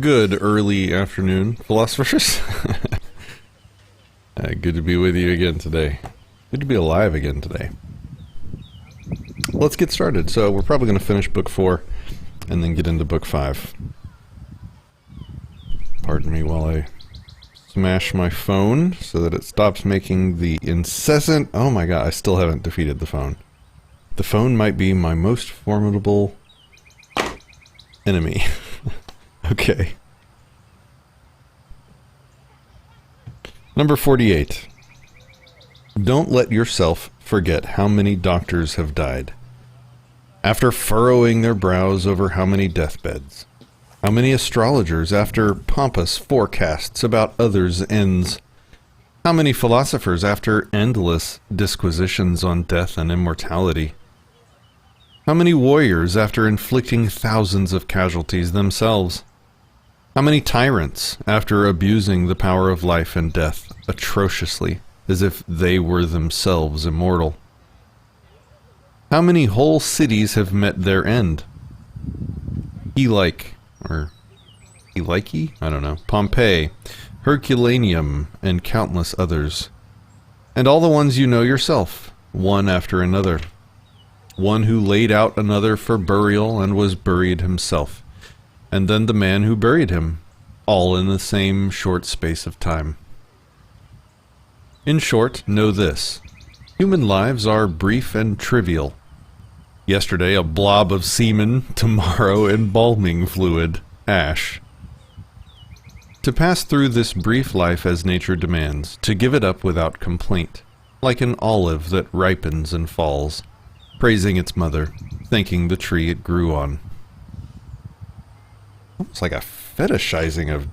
Good early afternoon, philosophers. Good to be with you again today. Good to be alive again today. Let's get started. So we're probably going to finish book 4 and then get into book 5. Pardon me while I smash my phone so that it stops making the incessant... Oh my god, I still haven't defeated the phone. The phone might be my most formidable enemy. Okay. Number 48. Don't let yourself forget how many doctors have died. After furrowing their brows over how many deathbeds. How many astrologers after pompous forecasts about others' ends. How many philosophers after endless disquisitions on death and immortality. How many warriors after inflicting thousands of casualties themselves. How many tyrants after abusing the power of life and death atrociously, as if they were themselves immortal? How many whole cities have met their end? Helike, I don't know, Pompeii, Herculaneum, and countless others. And all the ones you know yourself, one after another. One who laid out another for burial and was buried himself. And then the man who buried him, all in the same short space of time. In short, know this. Human lives are brief and trivial. Yesterday a blob of semen, tomorrow embalming fluid, ash. To pass through this brief life as nature demands, to give it up without complaint, like an olive that ripens and falls, praising its mother, thanking the tree it grew on. Almost like a fetishizing of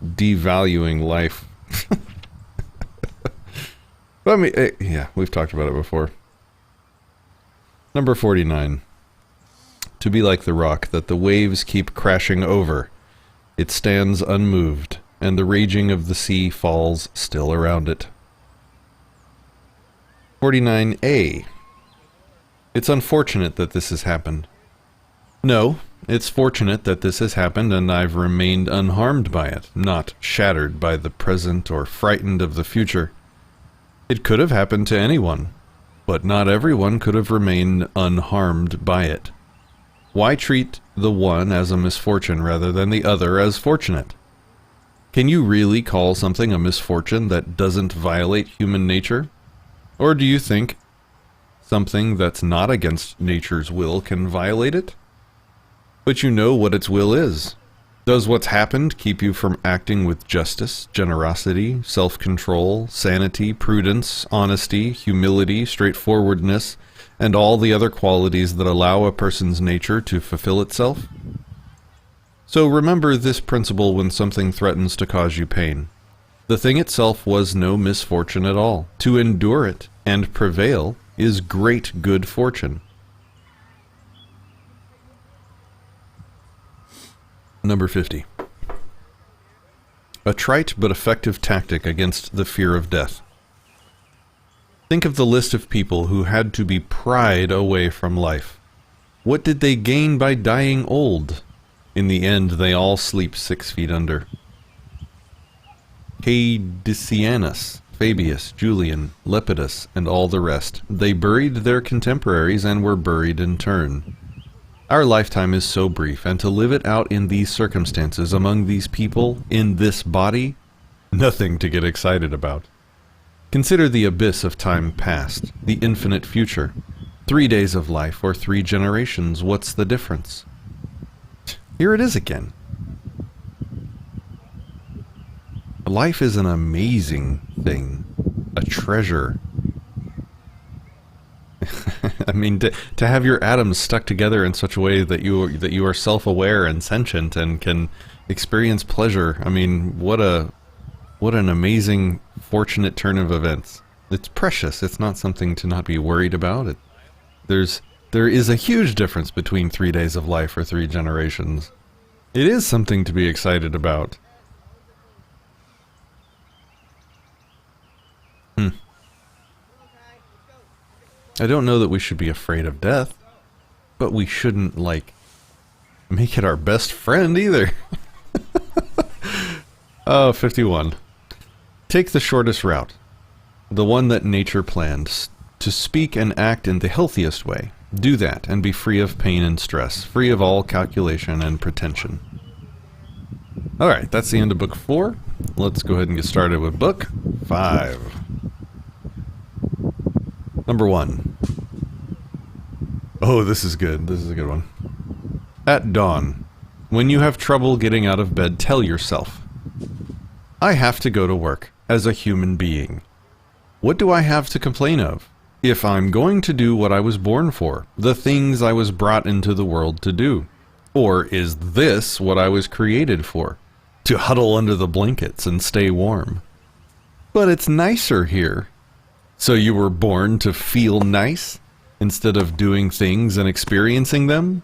devaluing life. But I mean, yeah, we've talked about it before. Number 49. To be like the rock that the waves keep crashing over. It stands unmoved, and the raging of the sea falls still around it. 49A. It's unfortunate that this has happened. No, it's fortunate that this has happened and I've remained unharmed by it, not shattered by the present or frightened of the future. It could have happened to anyone, but not everyone could have remained unharmed by it. Why treat the one as a misfortune rather than the other as fortunate? Can you really call something a misfortune that doesn't violate human nature? Or do you think something that's not against nature's will can violate it? But you know what its will is. Does what's happened keep you from acting with justice, generosity, self-control, sanity, prudence, honesty, humility, straightforwardness, and all the other qualities that allow a person's nature to fulfill itself? So remember this principle when something threatens to cause you pain. The thing itself was no misfortune at all. To endure it and prevail is great good fortune. Number 50. A trite but effective tactic against the fear of death. Think of the list of people who had to be pried away from life. What did they gain by dying old? In the end, they all sleep 6 feet under. Cadicianus, Fabius, Julian, Lepidus, and all the rest. They buried their contemporaries and were buried in turn. Our lifetime is so brief, and to live it out in these circumstances, among these people, in this body, nothing to get excited about. Consider the abyss of time past, the infinite future. 3 days of life or 3 generations, what's the difference? Here it is again. Life is an amazing thing, a treasure. I mean, to have your atoms stuck together in such a way that you are self-aware and sentient and can experience pleasure. I mean, what an amazing, fortunate turn of events. It's precious. It's not something to not be worried about. There is a huge difference between 3 days of life or 3 generations. It is something to be excited about. I don't know that we should be afraid of death, but we shouldn't, make it our best friend either. Oh, 51. Take the shortest route, the one that nature planned, to speak and act in the healthiest way. Do that and be free of pain and stress, free of all calculation and pretension. Alright, that's the end of book 4. Let's go ahead and get started with book 5. Number 1. Oh, this is good. This is a good one. At dawn, when you have trouble getting out of bed, tell yourself, I have to go to work as a human being. What do I have to complain of? If I'm going to do what I was born for, the things I was brought into the world to do. Or is this what I was created for? To huddle under the blankets and stay warm. But it's nicer here. So you were born to feel nice, instead of doing things and experiencing them?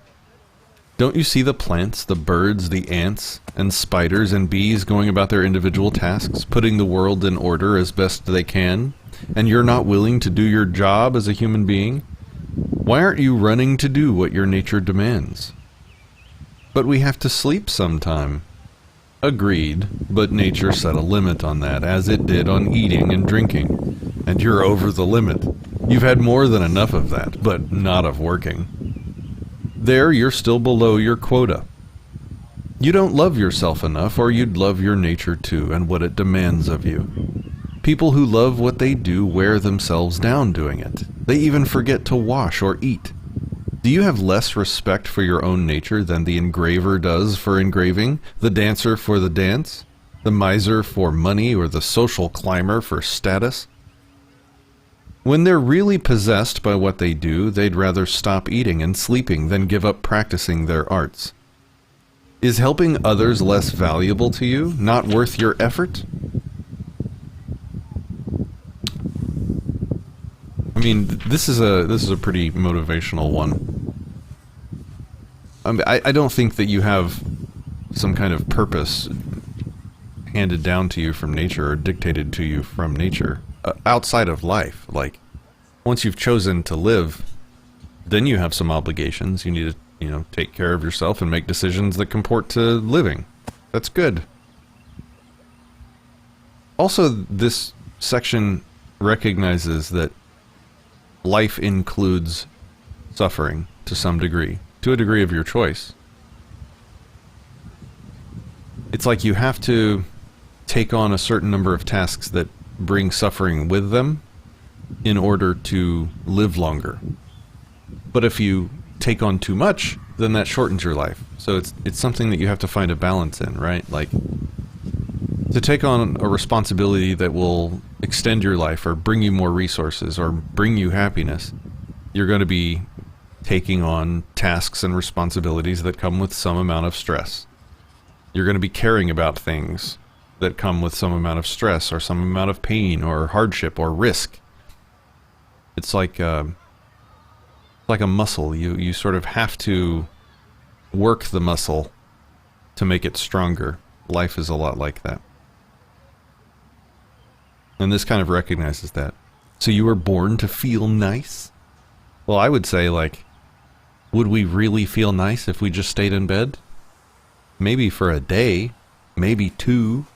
Don't you see the plants, the birds, the ants, and spiders and bees going about their individual tasks, putting the world in order as best they can? And you're not willing to do your job as a human being? Why aren't you running to do what your nature demands? But we have to sleep sometime. Agreed, but nature set a limit on that, as it did on eating and drinking. And you're over the limit. You've had more than enough of that, but not of working. There, you're still below your quota. You don't love yourself enough, or you'd love your nature too, and what it demands of you. People who love what they do wear themselves down doing it. They even forget to wash or eat. Do you have less respect for your own nature than the engraver does for engraving, the dancer for the dance, the miser for money, or the social climber for status? When they're really possessed by what they do, they'd rather stop eating and sleeping than give up practicing their arts. Is helping others less valuable to you, not worth your effort? I mean, this is a pretty motivational one. I don't think that you have some kind of purpose handed down to you from nature or dictated to you from nature outside of life. Like, once you've chosen to live, then you have some obligations. You need to, take care of yourself and make decisions that comport to living. That's good. Also, this section recognizes that life includes suffering to some degree, to a degree of your choice. It's like you have to take on a certain number of tasks that bring suffering with them in order to live longer. But if you take on too much, then that shortens your life. So it's something that you have to find a balance in, right? Like, to take on a responsibility that will extend your life or bring you more resources or bring you happiness, you're going to be taking on tasks and responsibilities that come with some amount of stress. You're going to be caring about things that come with some amount of stress or some amount of pain or hardship or risk. It's like a muscle. You sort of have to work the muscle to make it stronger. Life is a lot like that. And this kind of recognizes that. So you were born to feel nice? Well, I would say, like, would we really feel nice if we just stayed in bed? Maybe for a day, maybe 2,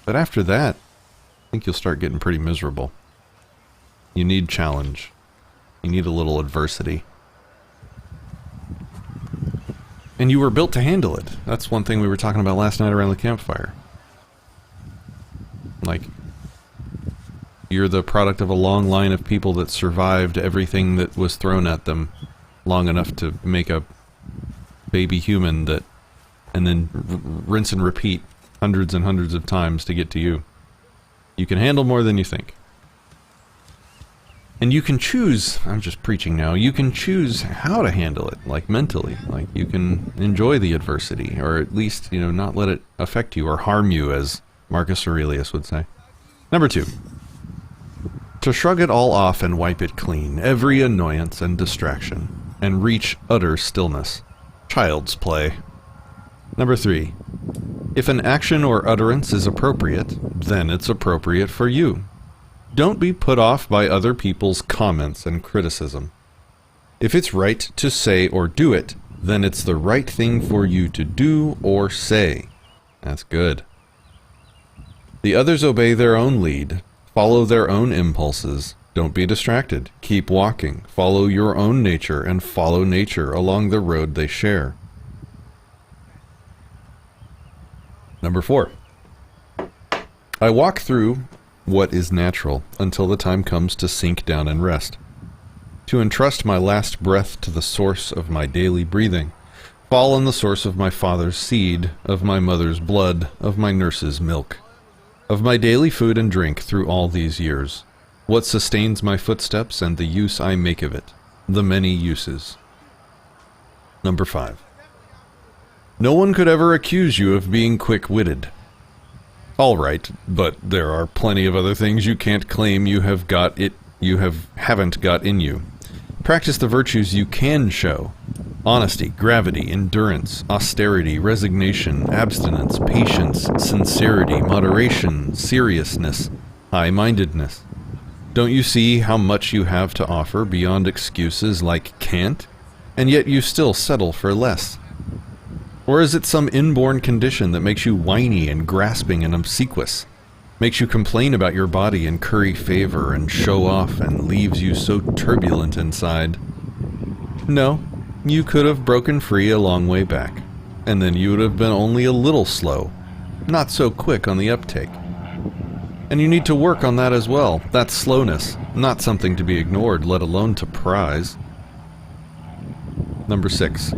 but after that, I think you'll start getting pretty miserable. You need challenge. You need a little adversity. And you were built to handle it. That's one thing we were talking about last night around the campfire. Like, you're the product of a long line of people that survived everything that was thrown at them long enough to make a baby human that, and then rinse and repeat hundreds and hundreds of times to get to you. You can handle more than you think. And you can choose, I'm just preaching now, you can choose how to handle it, like mentally. Like, you can enjoy the adversity, or at least, not let it affect you or harm you, as Marcus Aurelius would say. Number 2. To shrug it all off and wipe it clean, every annoyance and distraction, and reach utter stillness. Child's play. Number 3. If an action or utterance is appropriate, then it's appropriate for you. Don't be put off by other people's comments and criticism. If it's right to say or do it, then it's the right thing for you to do or say. That's good. The others obey their own lead, follow their own impulses. Don't be distracted. Keep walking. Follow your own nature and follow nature along the road they share. Number 4. I walk through what is natural until the time comes to sink down and rest, to entrust my last breath to the source of my daily breathing, fall on the source of my father's seed, of my mother's blood, of my nurse's milk, of my daily food and drink through all these years, what sustains my footsteps and the use I make of it, the many uses. Number 5. No one could ever accuse you of being quick-witted. All right, but there are plenty of other things you can't claim you haven't got in you. Practice the virtues you can show. Honesty, gravity, endurance, austerity, resignation, abstinence, patience, sincerity, moderation, seriousness, high-mindedness. Don't you see how much you have to offer beyond excuses like can't, and yet you still settle for less? Or is it some inborn condition that makes you whiny and grasping and obsequious, makes you complain about your body and curry favor and show off and leaves you so turbulent inside? No, you could have broken free a long way back, and then you would have been only a little slow, not so quick on the uptake. And you need to work on that as well. That's slowness, not something to be ignored, let alone to prize. Number 6.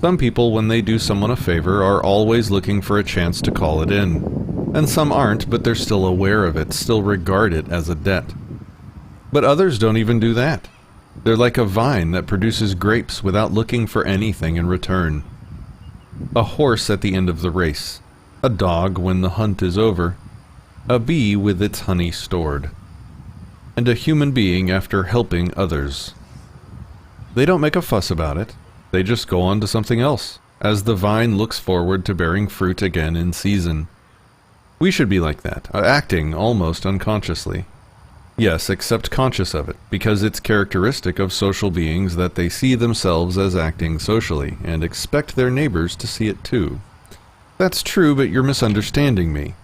Some people, when they do someone a favor, are always looking for a chance to call it in. And some aren't, but they're still aware of it, still regard it as a debt. But others don't even do that. They're like a vine that produces grapes without looking for anything in return. A horse at the end of the race. A dog when the hunt is over. A bee with its honey stored. And a human being after helping others. They don't make a fuss about it. They just go on to something else, as the vine looks forward to bearing fruit again in season. We should be like that, acting almost unconsciously. Yes, except conscious of it, because it's characteristic of social beings that they see themselves as acting socially, and expect their neighbors to see it too. That's true, but you're misunderstanding me.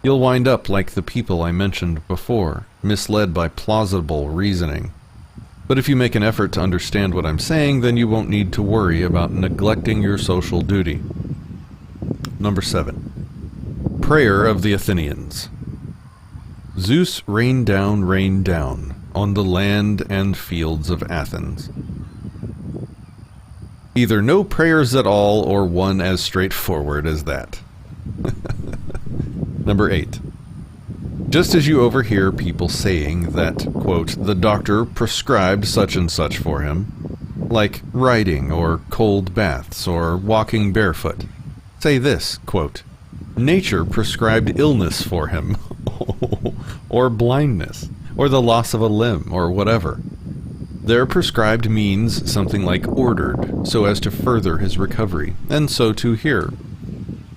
You'll wind up like the people I mentioned before, misled by plausible reasoning. But if you make an effort to understand what I'm saying, then you won't need to worry about neglecting your social duty. Number 7. Prayer of the Athenians. Zeus rain down on the land and fields of Athens. Either no prayers at all or one as straightforward as that. Number 8. Just as you overhear people saying that, quote, the doctor prescribed such and such for him, like riding or cold baths or walking barefoot, say this, quote, nature prescribed illness for him, or blindness, or the loss of a limb, or whatever. Their prescribed means something like ordered, so as to further his recovery, and so too here.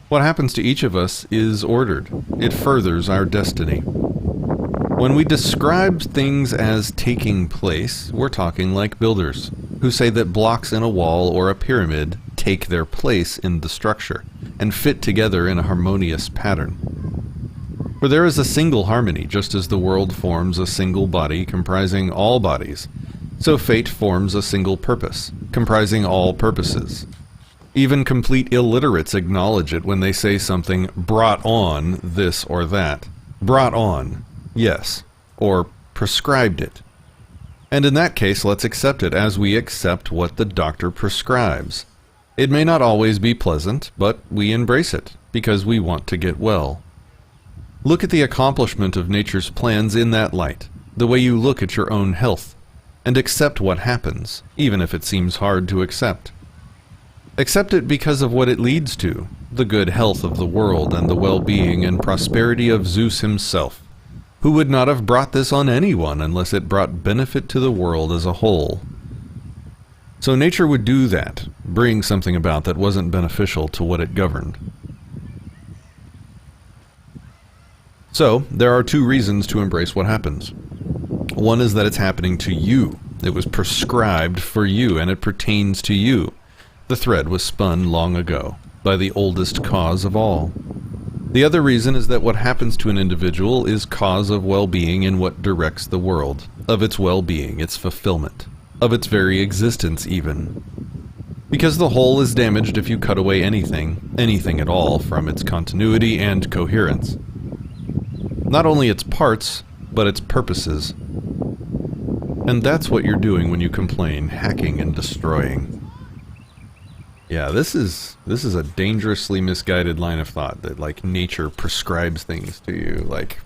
What happens to each of us is ordered. It furthers our destiny. When we describe things as taking place, we're talking like builders, who say that blocks in a wall or a pyramid take their place in the structure, and fit together in a harmonious pattern. For there is a single harmony, just as the world forms a single body comprising all bodies, so fate forms a single purpose, comprising all purposes. Even complete illiterates acknowledge it when they say something brought on this or that. Brought on, yes, or prescribed it. And in that case, let's accept it as we accept what the doctor prescribes. It may not always be pleasant, but we embrace it, because we want to get well. Look at the accomplishment of nature's plans in that light, the way you look at your own health, and accept what happens, even if it seems hard to accept. Accept it because of what it leads to, the good health of the world and the well-being and prosperity of Zeus himself, who would not have brought this on anyone unless it brought benefit to the world as a whole. So nature would do that, bring something about that wasn't beneficial to what it governed. So, there are 2 reasons to embrace what happens. One is that it's happening to you. It was prescribed for you, and it pertains to you. The thread was spun long ago, by the oldest cause of all. The other reason is that what happens to an individual is cause of well-being in what directs the world, of its well-being, its fulfillment, of its very existence even. Because the whole is damaged if you cut away anything at all, from its continuity and coherence. Not only its parts, but its purposes. And that's what you're doing when you complain, hacking and destroying. Yeah, this is a dangerously misguided line of thought that, like, nature prescribes things to you. Like,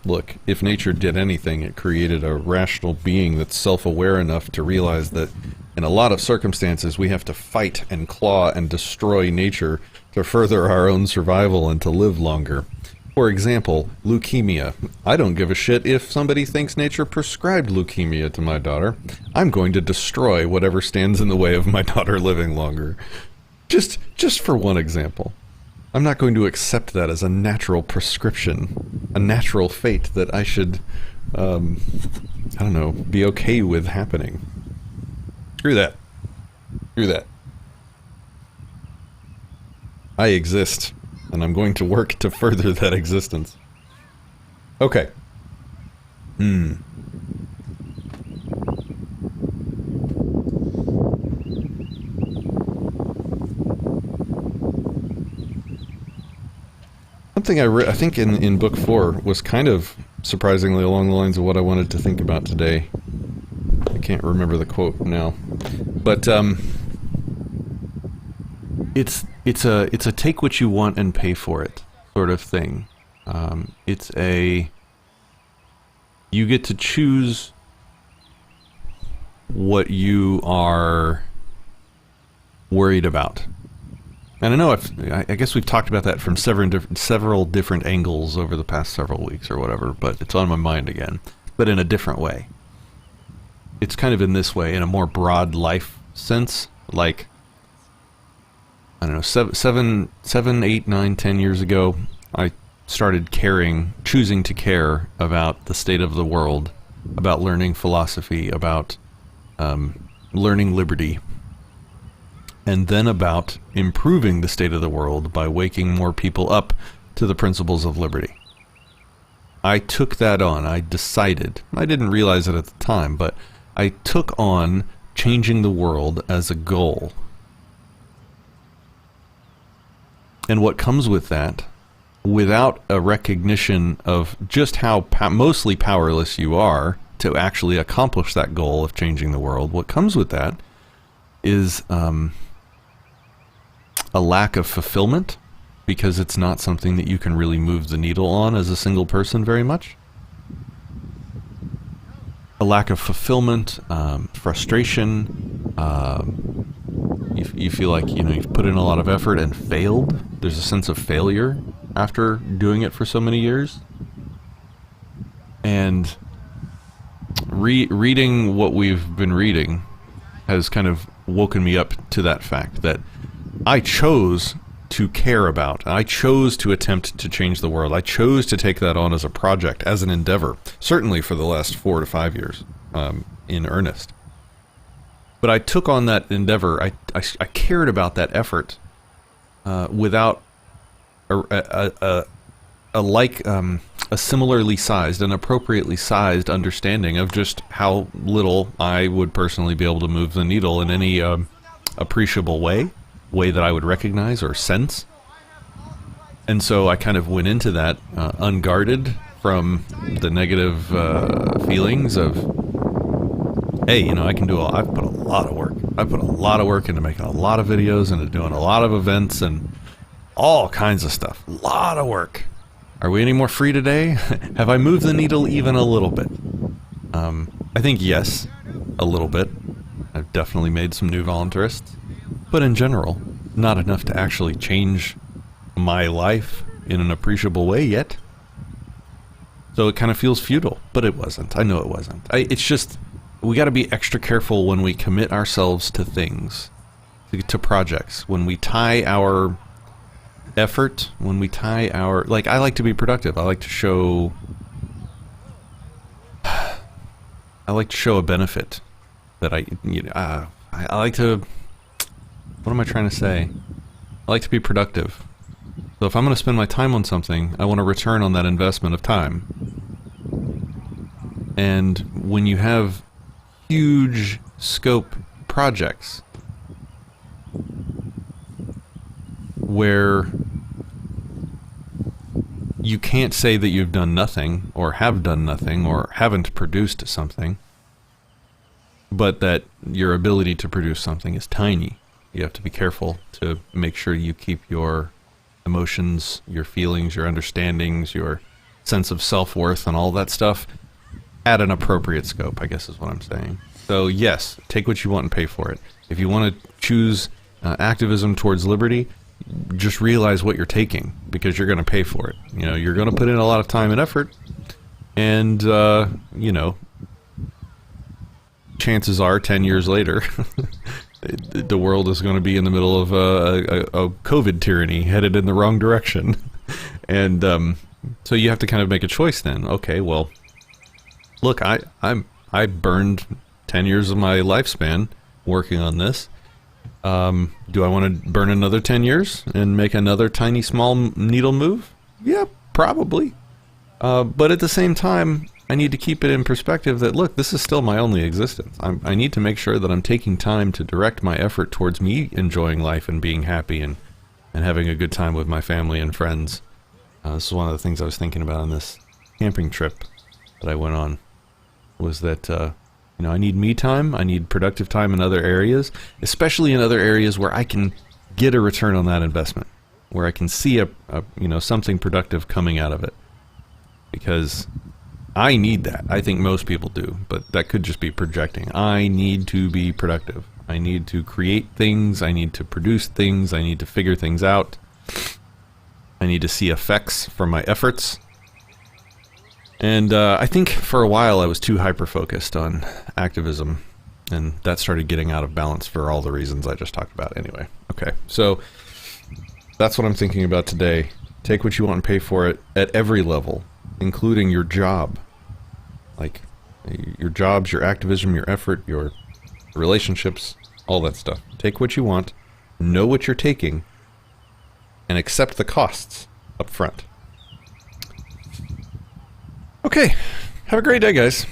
look, if nature did anything, it created a rational being that's self-aware enough to realize that in a lot of circumstances we have to fight and claw and destroy nature to further our own survival and to live longer. For example, leukemia. I don't give a shit if somebody thinks nature prescribed leukemia to my daughter. I'm going to destroy whatever stands in the way of my daughter living longer. Just for one example. I'm not going to accept that as a natural prescription, a natural fate that I should, I don't know, be okay with happening. Screw that. Screw that. I exist. And I'm going to work to further that existence. Okay. Something I think in book 4 was kind of surprisingly along the lines of what I wanted to think about today. I can't remember the quote now. But, It's a take what you want and pay for it sort of thing. It's a, you get to choose what you are worried about. And I know I guess we've talked about that from several different angles over the past several weeks or whatever, but it's on my mind again, but in a different way. It's kind of in this way, in a more broad life sense, like, I don't know, 7, 8, 9, 10 years ago, I started choosing to care about the state of the world, about learning philosophy, about learning liberty, and then about improving the state of the world by waking more people up to the principles of liberty. I took that on. I decided. I didn't realize it at the time, but I took on changing the world as a goal. And what comes with that, without a recognition of just how mostly powerless you are to actually accomplish that goal of changing the world, what comes with that is a lack of fulfillment, because it's not something that you can really move the needle on as a single person very much. A lack of fulfillment, frustration, you feel like, you know, you've put in a lot of effort and failed. There's a sense of failure after doing it for so many years. And reading what we've been reading has kind of woken me up to that fact that I chose to care about. I chose to attempt to change the world. I chose to take that on as a project, as an endeavor, certainly for the last 4 to 5 years, in earnest. But I took on that endeavor. I cared about that effort without a similarly sized, an appropriately sized understanding of just how little I would personally be able to move the needle in any appreciable way that I would recognize or sense. And so I kind of went into that unguarded from the negative feelings of, hey, you know, I can do I've put a lot of work. I put a lot of work into making a lot of videos and doing a lot of events and all kinds of stuff. A lot of work. Are we any more free today? Have I moved the needle even a little bit? I think yes, a little bit. I've definitely made some new voluntarists. But in general, not enough to actually change my life in an appreciable way yet. So it kind of feels futile, but it wasn't. I know it wasn't. It's just, we got to be extra careful when we commit ourselves to things, to projects, when we tie our effort, when we tie our, like, I like to be productive. I like to show a benefit that I like to What am I trying to say? I like to be productive. So if I'm going to spend my time on something, I want a return on that investment of time. And when you have huge scope projects where you can't say that you've done nothing or have done nothing or haven't produced something, but that your ability to produce something is tiny. You have to be careful to make sure you keep your emotions, your feelings, your understandings, your sense of self-worth and all that stuff at an appropriate scope, I guess is what I'm saying. So yes, take what you want and pay for it. If you want to choose activism towards liberty, just realize what you're taking, because you're going to pay for it. You know, you're going to put in a lot of time and effort, and you know, chances are 10 years later the world is going to be in the middle of a COVID tyranny headed in the wrong direction. And so you have to kind of make a choice then. Okay, well, look, I burned 10 years of my lifespan working on this. Do I want to burn another 10 years and make another tiny small needle move? Yeah, probably. But at the same time, I need to keep it in perspective that, look, this is still my only existence. I need to make sure that I'm taking time to direct my effort towards me enjoying life and being happy and having a good time with my family and friends. This is one of the things I was thinking about on this camping trip that I went on, was that, you know, I need me time, I need productive time in other areas, especially in other areas where I can get a return on that investment, where I can see a you know, something productive coming out of it. Because I need that. I think most people do, but that could just be projecting. I need to be productive. I need to create things. I need to produce things. I need to figure things out. I need to see effects from my efforts. And I think for a while I was too hyper-focused on activism, and that started getting out of balance for all the reasons I just talked about anyway. Okay, so that's what I'm thinking about today. Take what you want and pay for it at every level, including your job. Like your jobs, your activism, your effort, your relationships, all that stuff. Take what you want, know what you're taking, and accept the costs up front. Okay, have a great day, guys.